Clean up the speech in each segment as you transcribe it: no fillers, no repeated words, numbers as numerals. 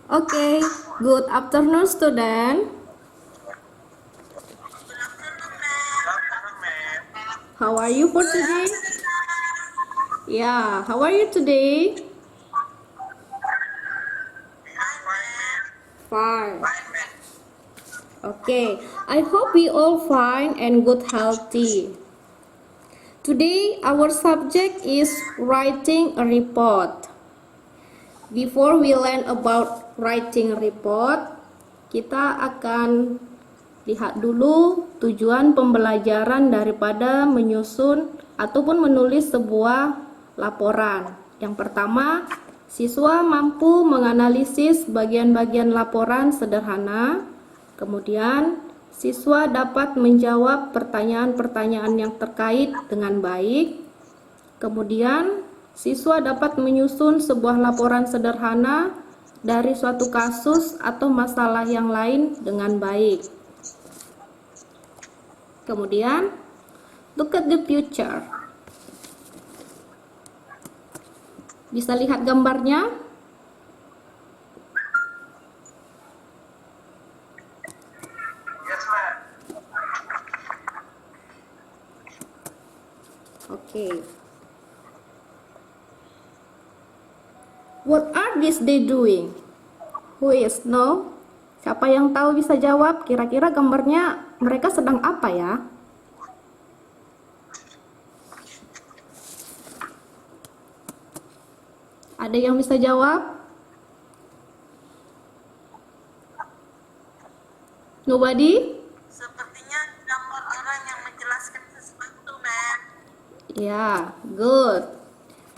Okay, good afternoon, student. How are you for today? Yeah, how are you today? Fine. Okay, I hope we all fine and good healthy. Today our subject is writing a report. Before we learn about writing a report, kita akan lihat dulu tujuan pembelajaran daripada menyusun ataupun menulis sebuah laporan. Yang pertama, siswa mampu menganalisis bagian-bagian laporan sederhana. Kemudian, siswa dapat menjawab pertanyaan-pertanyaan yang terkait dengan baik. Kemudian, siswa dapat menyusun sebuah laporan sederhana dari suatu kasus atau masalah yang lain dengan baik. Kemudian, look at the future. Bisa lihat gambarnya? Yes, ma'am. Okay. What are these they doing? Who is know? Siapa yang tahu bisa jawab? Kira-kira gambarnya mereka sedang apa ya? Ada yang bisa jawab? Nobody? Sepertinya gambar orang yang menjelaskan sesuatu, ma'am. Ya, good.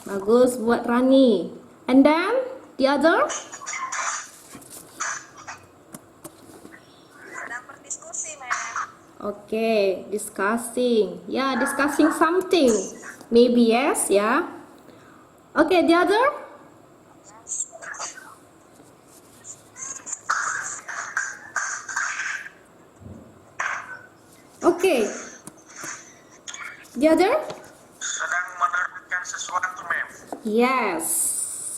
Bagus buat Rani. And then, the other? Sedang berdiskusi, ma'am. Okay, discussing. Yeah, discussing something. Maybe yes, yeah. Okay, the other? Okay. The other? Sedang meneruskan sesuatu, ma'am. Yes,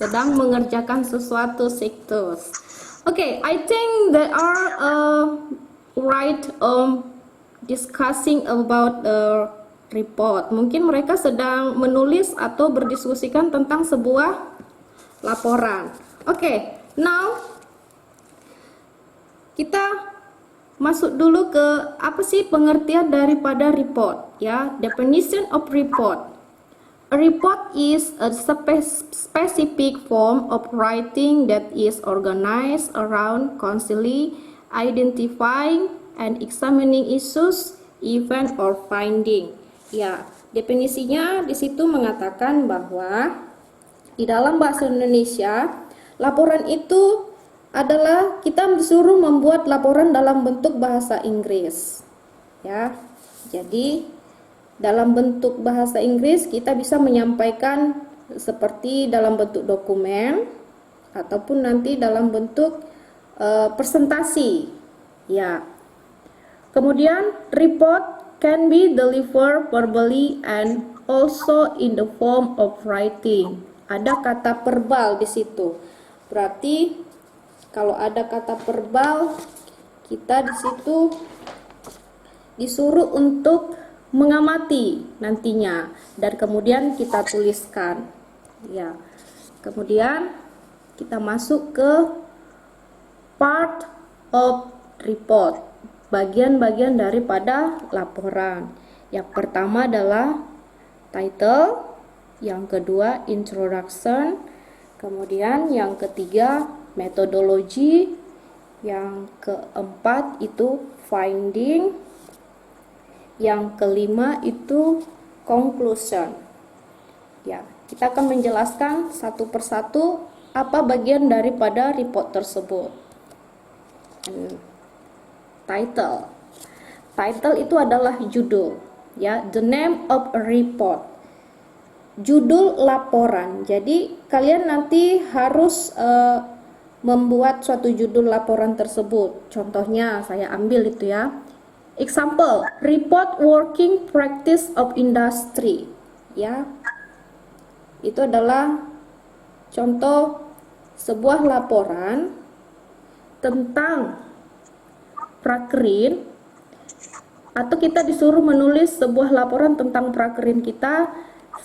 sedang mengerjakan sesuatu situs. Okay, I think they are right discussing about the report. Mungkin mereka sedang menulis atau berdiskusikan tentang sebuah laporan. Okay, now kita masuk dulu ke apa sih pengertian daripada report, ya. Definition of report. A report is a specific form of writing that is organized around constantly identifying and examining issues, event, or finding. Ya, definisinya di situ mengatakan bahwa di dalam bahasa Indonesia, laporan itu adalah kita disuruh membuat laporan dalam bentuk bahasa Inggris. Ya. Jadi dalam bentuk bahasa Inggris kita bisa menyampaikan seperti dalam bentuk dokumen ataupun nanti dalam bentuk presentasi. Ya. Kemudian report can be delivered verbally and also in the form of writing. Ada kata verbal di situ. Berarti kalau ada kata verbal, kita di situ disuruh untuk mengamati nantinya dan kemudian kita tuliskan. Ya. Kemudian kita masuk ke part of report. Bagian-bagian daripada laporan. Yang pertama adalah title, yang kedua introduction, kemudian yang ketiga metodologi, yang keempat itu finding, yang kelima itu conclusion. Ya, kita akan menjelaskan satu persatu apa bagian daripada report tersebut. Title itu adalah judul, ya, the name of a report. Judul laporan. Jadi kalian nanti harus membuat suatu judul laporan tersebut. Contohnya saya ambil itu ya. Example, report working practice of industry. Ya. Itu adalah contoh sebuah laporan tentang prakerin, atau kita disuruh menulis sebuah laporan tentang prakerin kita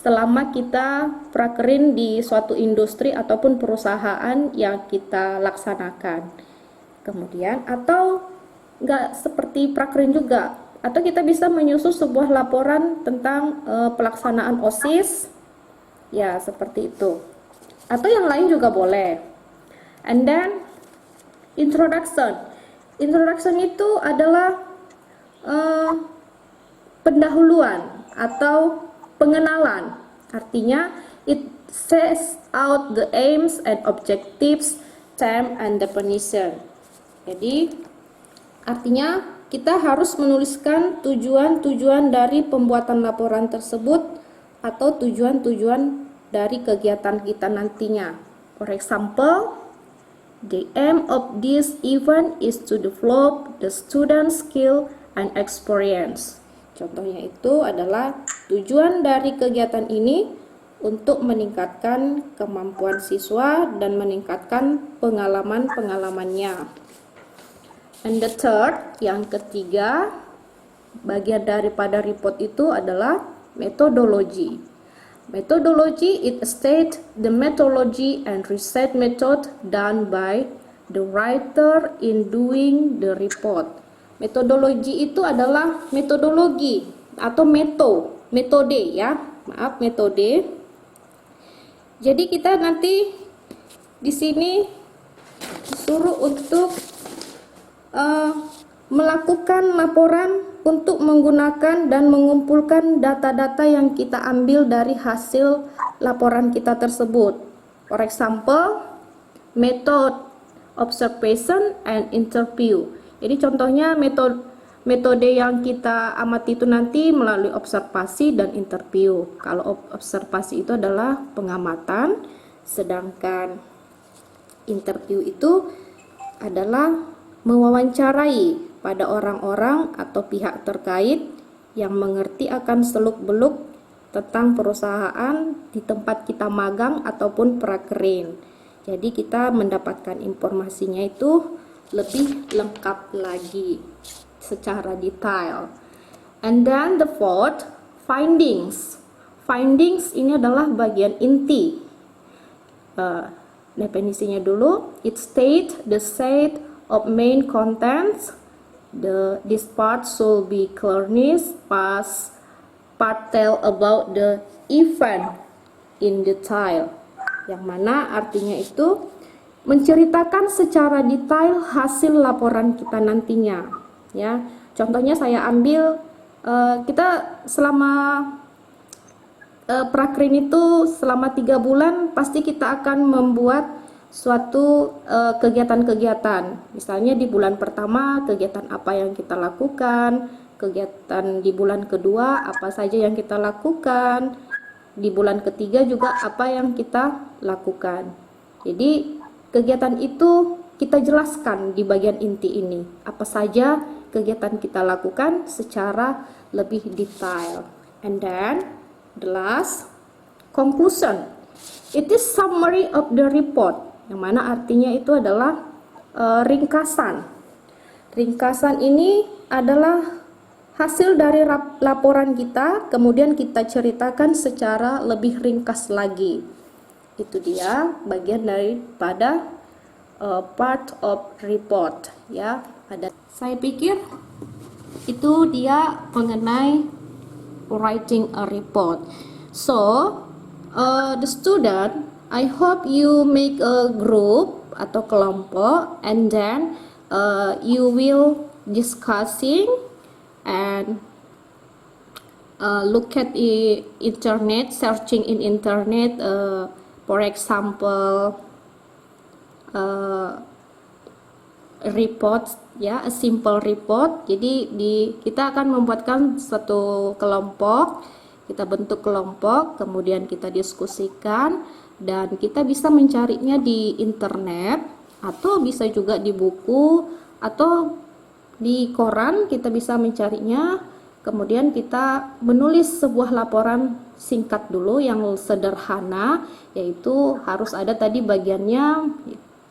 selama kita prakerin di suatu industri ataupun perusahaan yang kita laksanakan. Kemudian atau nggak seperti prakerin juga, atau kita bisa menyusun sebuah laporan tentang pelaksanaan OSIS, ya seperti itu, atau yang lain juga boleh. And then introduction itu adalah pendahuluan atau pengenalan. Artinya it sets out the aims and objectives, term and definition. Jadi artinya kita harus menuliskan tujuan-tujuan dari pembuatan laporan tersebut atau tujuan-tujuan dari kegiatan kita nantinya. For example, the aim of this event is to develop the student skill and experience. Contohnya itu adalah tujuan dari kegiatan ini untuk meningkatkan kemampuan siswa dan meningkatkan pengalaman-pengalamannya. And the third, yang ketiga, bagian daripada report itu adalah methodology. Methodology, it states the methodology and research method done by the writer in doing the report. Metodologi itu adalah metodologi atau metode ya, metode. Jadi kita nanti di sini disuruh untuk melakukan laporan untuk menggunakan dan mengumpulkan data-data yang kita ambil dari hasil laporan kita tersebut. For example, method observation and interview. Jadi contohnya metode yang kita amati itu nanti melalui observasi dan interview. Kalau observasi itu adalah pengamatan, sedangkan interview itu adalah mewawancarai pada orang-orang atau pihak terkait yang mengerti akan seluk-beluk tentang perusahaan di tempat kita magang ataupun prakerin. Jadi kita mendapatkan informasinya itu lebih lengkap lagi secara detail. And then the fourth, findings. Findings ini adalah bagian inti. Definisinya dulu, it state the set of main contents. This part should be clearness, part tell about the event in detail. Yang mana artinya itu menceritakan secara detail hasil laporan kita nantinya, ya. Contohnya saya ambil kita selama prakerin itu selama 3 bulan pasti kita akan membuat suatu kegiatan-kegiatan. Misalnya di bulan pertama kegiatan apa yang kita lakukan, kegiatan di bulan kedua apa saja yang kita lakukan, di bulan ketiga juga apa yang kita lakukan. Jadi kegiatan itu kita jelaskan di bagian inti ini, apa saja kegiatan kita lakukan secara lebih detail. And then the last, conclusion. It is summary of the report, yang mana artinya itu adalah ringkasan. Ringkasan ini adalah hasil dari laporan kita, kemudian kita ceritakan secara lebih ringkas lagi. Itu dia bagian daripada part of report, ya. Saya pikir itu dia mengenai writing a report. So the student, I hope you make a group atau kelompok, and then you will discussing and look at the internet, searching in internet, for example report, ya, a simple report. Jadi kita akan membuatkan satu kelompok, kita bentuk kelompok, kemudian kita diskusikan, dan kita bisa mencarinya di internet atau bisa juga di buku atau di koran, kita bisa mencarinya. Kemudian kita menulis sebuah laporan singkat dulu yang sederhana, yaitu harus ada tadi bagiannya,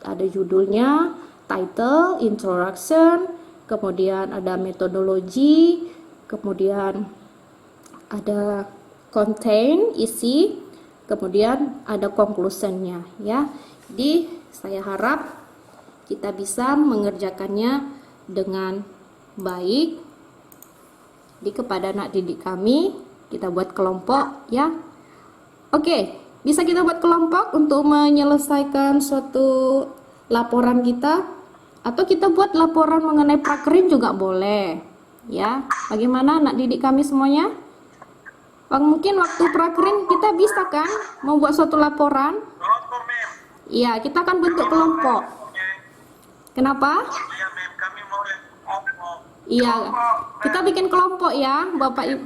ada judulnya, title, introduction, kemudian ada metodologi, kemudian ada contain, isi, kemudian ada conclusionnya ya. Jadi saya harap kita bisa mengerjakannya dengan baik. Jadi kepada anak didik kami, kita buat kelompok ya. Oke, bisa kita buat kelompok untuk menyelesaikan suatu laporan kita, atau kita buat laporan mengenai prakerin juga boleh ya. Bagaimana anak didik kami semuanya? Mungkin waktu prakerin kita bisa kan membuat suatu laporan? Kelompok, Mem. Iya, kita akan bentuk kelompok. Kenapa? Iya, Mem. Kami mau yang kelompok. Iya, kita bikin kelompok ya, Bapak Ibu.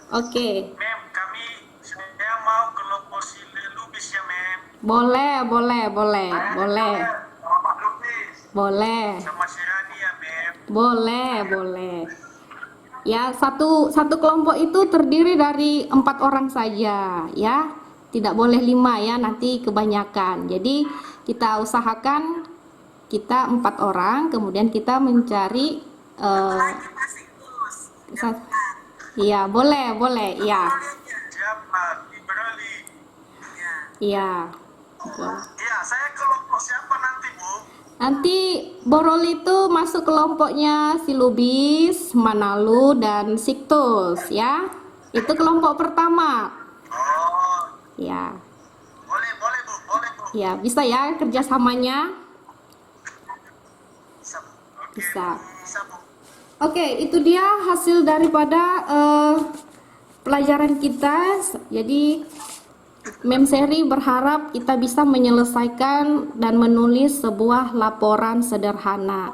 Oke, Mem, saya mau kelompok si Lubis ya, Mem. boleh. Bapak Lubis. Boleh. Sama si Rani ya, Mem. Boleh. Ya, satu kelompok itu terdiri dari 4 orang saja ya. Tidak boleh 5 ya, nanti kebanyakan. Jadi kita usahakan kita 4 orang, kemudian kita mencari Lagi masih terus. iya, boleh ya. Siapa? Liberali. Iya. Iya. Iya, saya kelompok siapa nanti, Bu? Nanti Borol itu masuk kelompoknya si Lubis, Manalu, dan Siktus ya. Itu kelompok pertama. Oh, Ya, boleh, Bu. Boleh, Bu. ya bisa ya kerjasamanya. Bisa, Bu. Oke, Bisa. Bisa, Bu. Oke, itu dia hasil daripada pelajaran kita. Jadi Mem Seri berharap kita bisa menyelesaikan dan menulis sebuah laporan sederhana.